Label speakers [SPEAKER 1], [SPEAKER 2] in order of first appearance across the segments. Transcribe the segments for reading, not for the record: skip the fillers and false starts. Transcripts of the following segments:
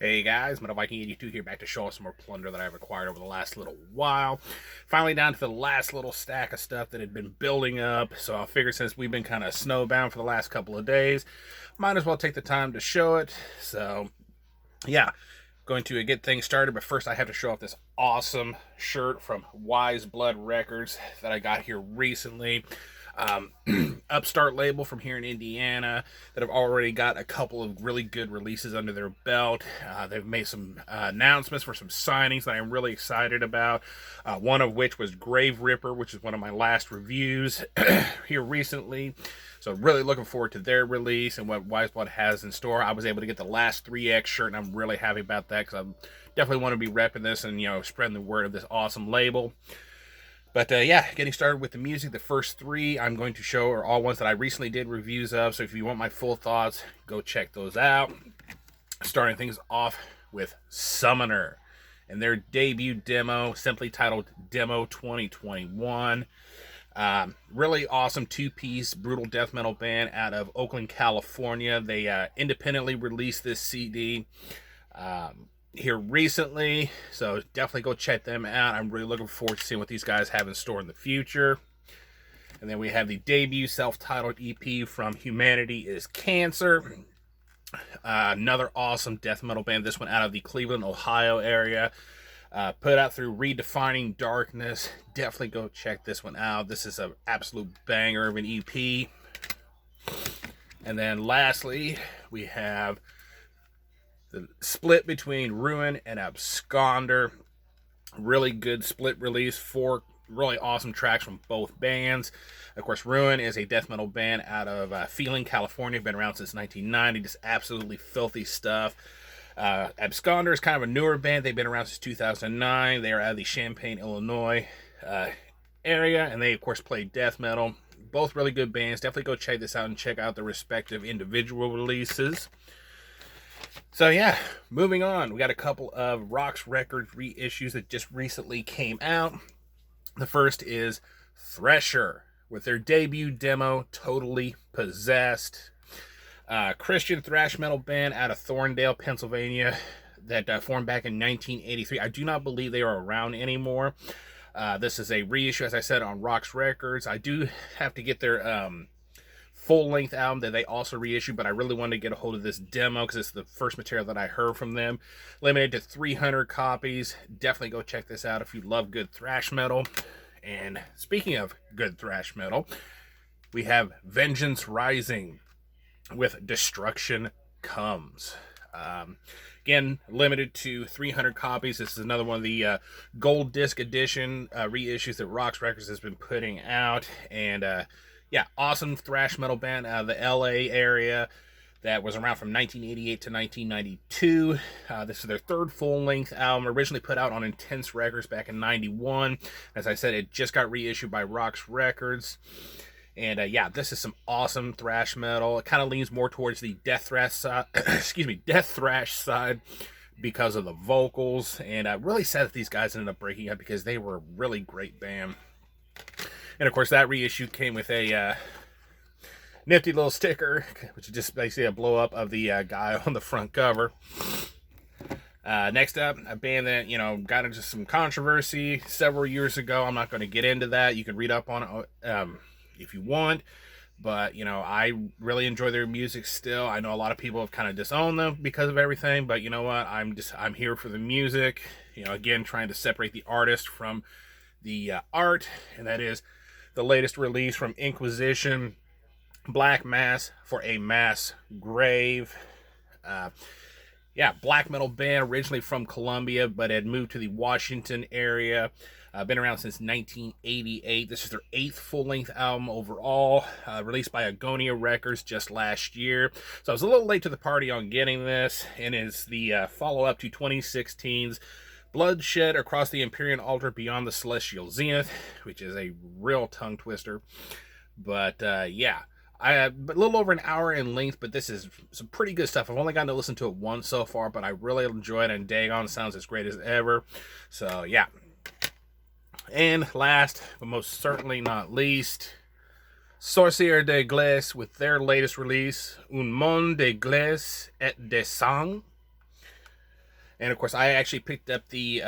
[SPEAKER 1] Hey guys, Viking82 here, back to show us some more plunder that I've acquired over the last little while. Finally down to the last little stack of stuff that had been building up, so I figured since we've been kind of snowbound for the last couple of days, might as well take the time to show it. So yeah, going to get things started, but first I have to show off this awesome shirt from Wise Blood Records that I got here recently. Upstart label from here in Indiana that have already got a couple of really good releases under their belt. They've made some announcements for some signings that I'm really excited about. One of which was Grave Ripper, which is one of my last reviews here recently. So really looking forward to their release and what Wise Blood has in store. I was able to get the last 3X shirt, and I'm really happy about that because I definitely want to be repping this and spreading the word of this awesome label. But yeah, getting started with the music, the first three I'm going to show are all ones that I recently did reviews of. So if you want my full thoughts, go check those out. Starting things off with Summoner and their debut demo, simply titled Demo 2021. Really awesome two-piece brutal death metal band out of Oakland, California. They independently released this CD here recently, so definitely go check them out. I'm really looking forward to seeing what these guys have in store in the future. And then we have the debut self-titled EP from Humanity is Cancer. Another awesome death metal band, this one out of the Cleveland, Ohio area. Put out through Redefining Darkness. Definitely go check this one out. This is an absolute banger of an EP. And then lastly, we have the split between Ruin and Absconder. Really good split release. 4 really awesome tracks from both bands. Of course, Ruin is a death metal band out of Feeling, California. Been around since 1990. Just absolutely filthy stuff. Absconder is kind of a newer band. They've been around since 2009. They are out of the Champaign, Illinois area, and they, of course, play death metal. Both really good bands. Definitely go check this out and check out the respective individual releases. So yeah, moving on. We got a couple of Rocks Records reissues that just recently came out. The first is Thresher with their debut demo, Totally Possessed. Christian thrash metal band out of Thorndale, Pennsylvania that formed back in 1983. I do not believe they are around anymore. This is a reissue, as I said, on Rocks Records. I do have to get their full-length album that they also reissued, but I really wanted to get a hold of this demo because it's the first material that I heard from them. Limited to 300 copies. Definitely go check this out if you love good thrash metal. And speaking of good thrash metal, we have Vengeance Rising with Destruction Comes. Again, limited to 300 copies. This is another one of the gold disc edition reissues that Rocks Records has been putting out. And yeah, awesome thrash metal band out of the LA area that was around from 1988 to 1992. This is their third full-length album, originally put out on Intense Records back in 91. As I said, it just got reissued by Rocks Records. And yeah, this is some awesome thrash metal. It kind of leans more towards the death thrash side, death thrash side because of the vocals. And really sad that these guys ended up breaking up because they were a really great band. And of course, that reissue came with a nifty little sticker, which is just basically a blow up of the guy on the front cover. Next up, a band that, got into some controversy several years ago. I'm not going to get into that. You can read up on it if you want. But, I really enjoy their music still. I know a lot of people have kind of disowned them because of everything. But you know what? I'm here for the music. Again, trying to separate the artist from the art. And that is the latest release from Inquisition, Black Mass for a Mass Grave. Yeah, black metal band originally from Columbia, but had moved to the Washington area. Been around since 1988. This is their 8th full-length album overall, released by Agonia Records just last year. So I was a little late to the party on getting this, and is the follow-up to 2016's Bloodshed Across the Empyrean Altar Beyond the Celestial Zenith, which is a real tongue twister. But yeah, a little over an hour in length, but this is some pretty good stuff. I've only gotten to listen to it once so far, but I really enjoy it, and Dagon sounds as great as ever. So yeah. And last, but most certainly not least, Sorcier de Glace with their latest release, Un Monde de Glace et de Sang. And of course, I actually picked up the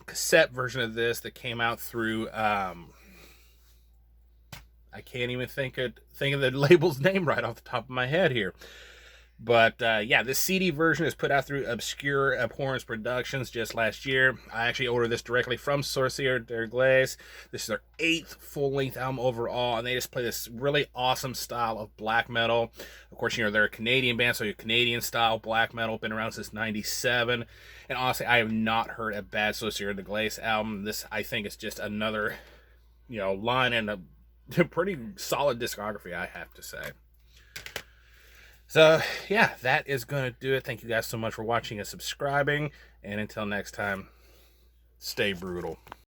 [SPEAKER 1] cassette version of this that came out through. I can't even think of the label's name right off the top of my head here. But yeah, this CD version is put out through Obscure Abhorrence Productions just last year. I actually ordered this directly from Sorcier de Glace. This is their 8th full-length album overall, and they just play this really awesome style of black metal. Of course, you know, they're a Canadian band, so your Canadian style black metal, been around since '97. And honestly, I have not heard a bad Sorcier de Glace album. This, I think, is just another, you know, line in a pretty solid discography, I have to say. So, yeah, that is going to do it. Thank you guys so much for watching and subscribing. And until next time, stay brutal.